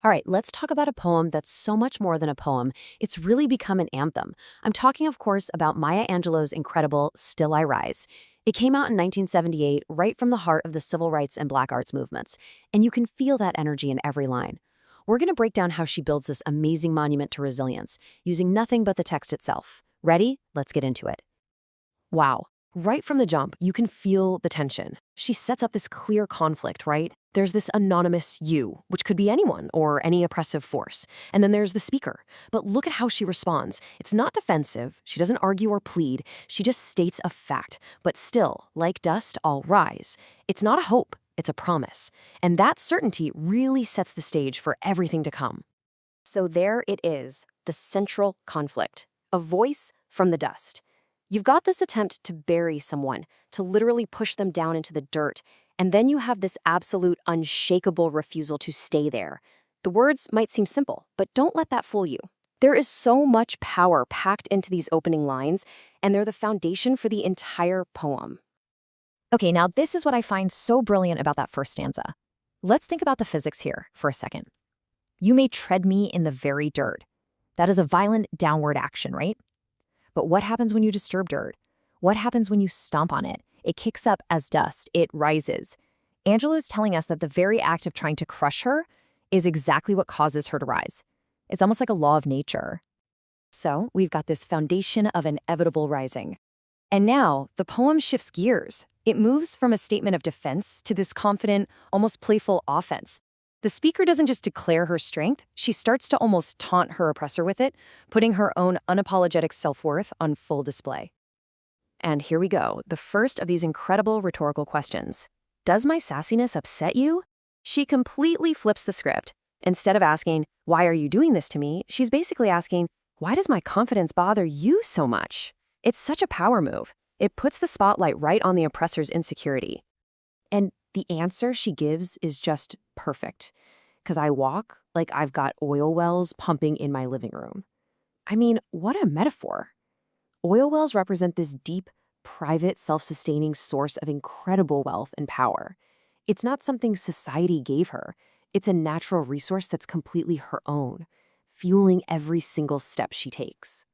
All right, let's talk about a poem that's so much more than a poem. It's really become an anthem. I'm talking, of course, about Maya Angelou's incredible Still I Rise. It came out in 1978, right from the heart of the civil rights and black arts movements, and you can feel that energy in every line. We're going to break down how she builds this amazing monument to resilience, using nothing but the text itself. Ready? Let's get into it. Wow. Right from the jump, you can feel the tension. She sets up this clear conflict, right? There's this anonymous you, which could be anyone or any oppressive force. And then there's the speaker. But look at how she responds. It's not defensive. She doesn't argue or plead. She just states a fact. But still, like dust, I'll rise. It's not a hope. It's a promise. And that certainty really sets the stage for everything to come. So there it is, the central conflict. A voice from the dust. You've got this attempt to bury someone, to literally push them down into the dirt, and then you have this absolute, unshakable refusal to stay there. The words might seem simple, but don't let that fool you. There is so much power packed into these opening lines, and they're the foundation for the entire poem. Okay, now this is what I find so brilliant about that first stanza. Let's think about the physics here for a second. You may tread me in the very dirt. That is a violent downward action, right? But what happens when you disturb dirt? What happens when you stomp on it? It kicks up as dust. It rises. Angelou is telling us that the very act of trying to crush her is exactly what causes her to rise. It's almost like a law of nature. So we've got this foundation of inevitable rising. And now the poem shifts gears. It moves from a statement of defense to this confident, almost playful offense. The speaker doesn't just declare her strength, she starts to almost taunt her oppressor with it, putting her own unapologetic self-worth on full display. And here we go, the first of these incredible rhetorical questions. Does my sassiness upset you? She completely flips the script. Instead of asking, why are you doing this to me? She's basically asking, why does my confidence bother you so much? It's such a power move. It puts the spotlight right on the oppressor's insecurity. And the answer she gives is just perfect. Because I walk like I've got oil wells pumping in my living room. I mean, what a metaphor. Oil wells represent this deep, private, self-sustaining source of incredible wealth and power. It's not something society gave her. It's a natural resource that's completely her own, fueling every single step she takes.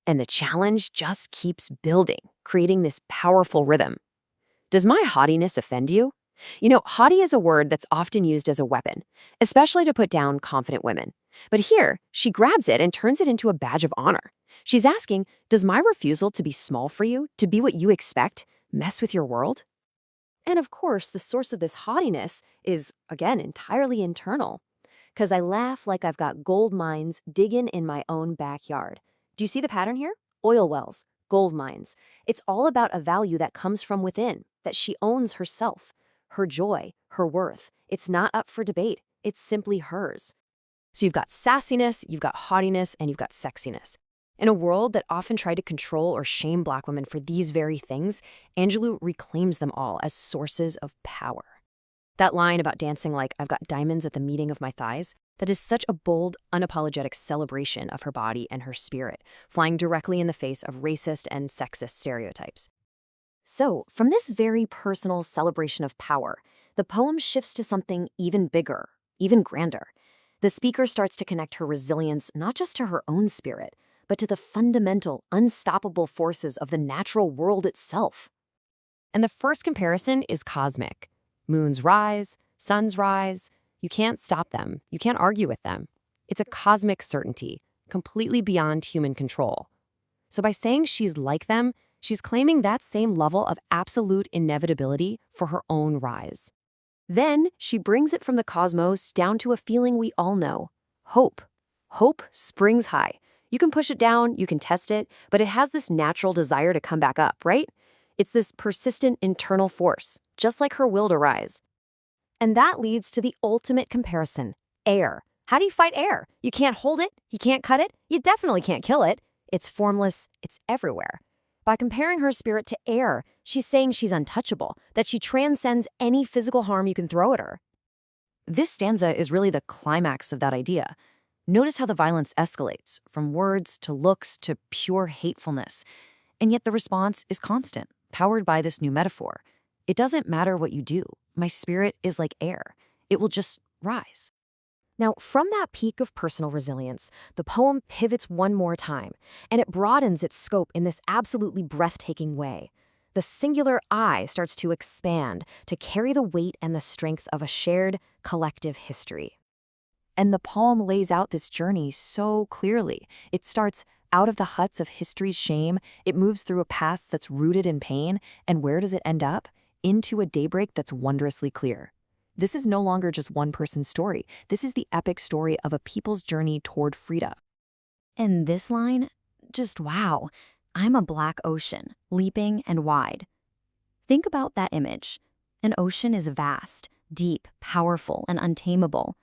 And the challenge just keeps building, creating this powerful rhythm. Does my haughtiness offend you? You know, haughty is a word that's often used as a weapon, especially to put down confident women. But here, she grabs it and turns it into a badge of honor. She's asking, does my refusal to be small for you, to be what you expect, mess with your world? And of course, the source of this haughtiness is, again, entirely internal. Because I laugh like I've got gold mines digging in my own backyard. Do you see the pattern here? Oil wells, gold mines. It's all about a value that comes from within, that she owns herself, her joy, her worth. It's not up for debate. It's simply hers. So you've got sassiness, you've got haughtiness, and you've got sexiness. In a world that often tried to control or shame Black women for these very things, Angelou reclaims them all as sources of power. That line about dancing like I've got diamonds at the meeting of my thighs, that is such a bold, unapologetic celebration of her body and her spirit, flying directly in the face of racist and sexist stereotypes. So, from this very personal celebration of power, the poem shifts to something even bigger, even grander. The speaker starts to connect her resilience not just to her own spirit, but to the fundamental, unstoppable forces of the natural world itself. And the first comparison is cosmic. Moons rise, suns rise. You can't stop them. You can't argue with them. It's a cosmic certainty, completely beyond human control. So by saying she's like them, she's claiming that same level of absolute inevitability for her own rise. Then she brings it from the cosmos down to a feeling we all know, hope. Hope springs high. You can push it down, you can test it, but it has this natural desire to come back up, right? It's this persistent internal force, just like her will to rise. And that leads to the ultimate comparison, air. How do you fight air? You can't hold it, you can't cut it, you definitely can't kill it. It's formless, it's everywhere. By comparing her spirit to air, she's saying she's untouchable, that she transcends any physical harm you can throw at her. This stanza is really the climax of that idea. Notice how the violence escalates, from words to looks to pure hatefulness. And yet the response is constant, powered by this new metaphor. It doesn't matter what you do. My spirit is like air. It will just rise. Now, from that peak of personal resilience, the poem pivots one more time, and it broadens its scope in this absolutely breathtaking way. The singular I starts to expand to carry the weight and the strength of a shared, collective history. And the poem lays out this journey so clearly. It starts out of the huts of history's shame, it moves through a past that's rooted in pain, and where does it end up? Into a daybreak that's wondrously clear. This is no longer just one person's story. This is the epic story of a people's journey toward freedom. And this line, just wow. I'm a black ocean, leaping and wide. Think about that image. An ocean is vast, deep, powerful, and untamable.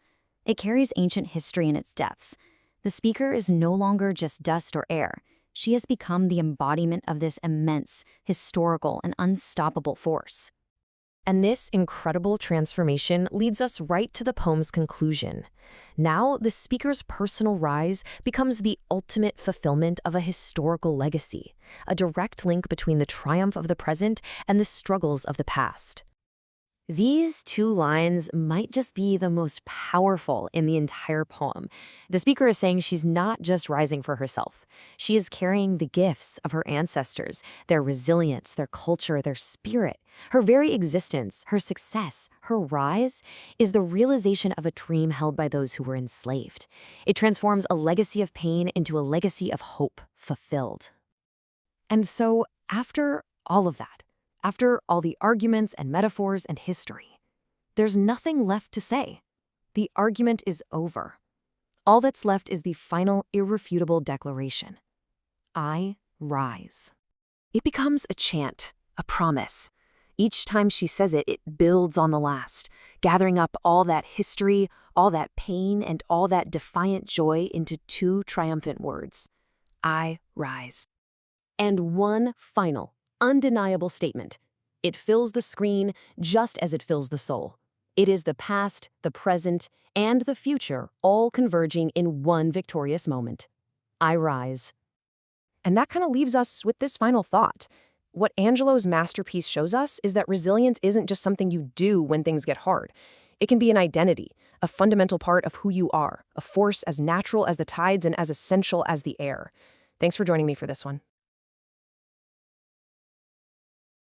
It carries ancient history in its depths. The speaker is no longer just dust or air. She has become the embodiment of this immense, historical, and unstoppable force. And this incredible transformation leads us right to the poem's conclusion. Now, the speaker's personal rise becomes the ultimate fulfillment of a historical legacy, a direct link between the triumph of the present and the struggles of the past. These two lines might just be the most powerful in the entire poem. The speaker is saying she's not just rising for herself. She is carrying the gifts of her ancestors, their resilience, their culture, their spirit. Her very existence, her success, her rise is the realization of a dream held by those who were enslaved. It transforms a legacy of pain into a legacy of hope fulfilled. And so, after all of that, after all the arguments and metaphors and history, there's nothing left to say. The argument is over. All that's left is the final irrefutable declaration. I rise. It becomes a chant, a promise. Each time she says it, it builds on the last, gathering up all that history, all that pain, and all that defiant joy into two triumphant words. I rise. And one final, undeniable statement. It fills the screen just as it fills the soul. It is the past, the present, and the future all converging in one victorious moment. I rise. And that kind of leaves us with this final thought. What Angelou's masterpiece shows us is that resilience isn't just something you do when things get hard. It can be an identity, a fundamental part of who you are, a force as natural as the tides and as essential as the air. Thanks for joining me for this one.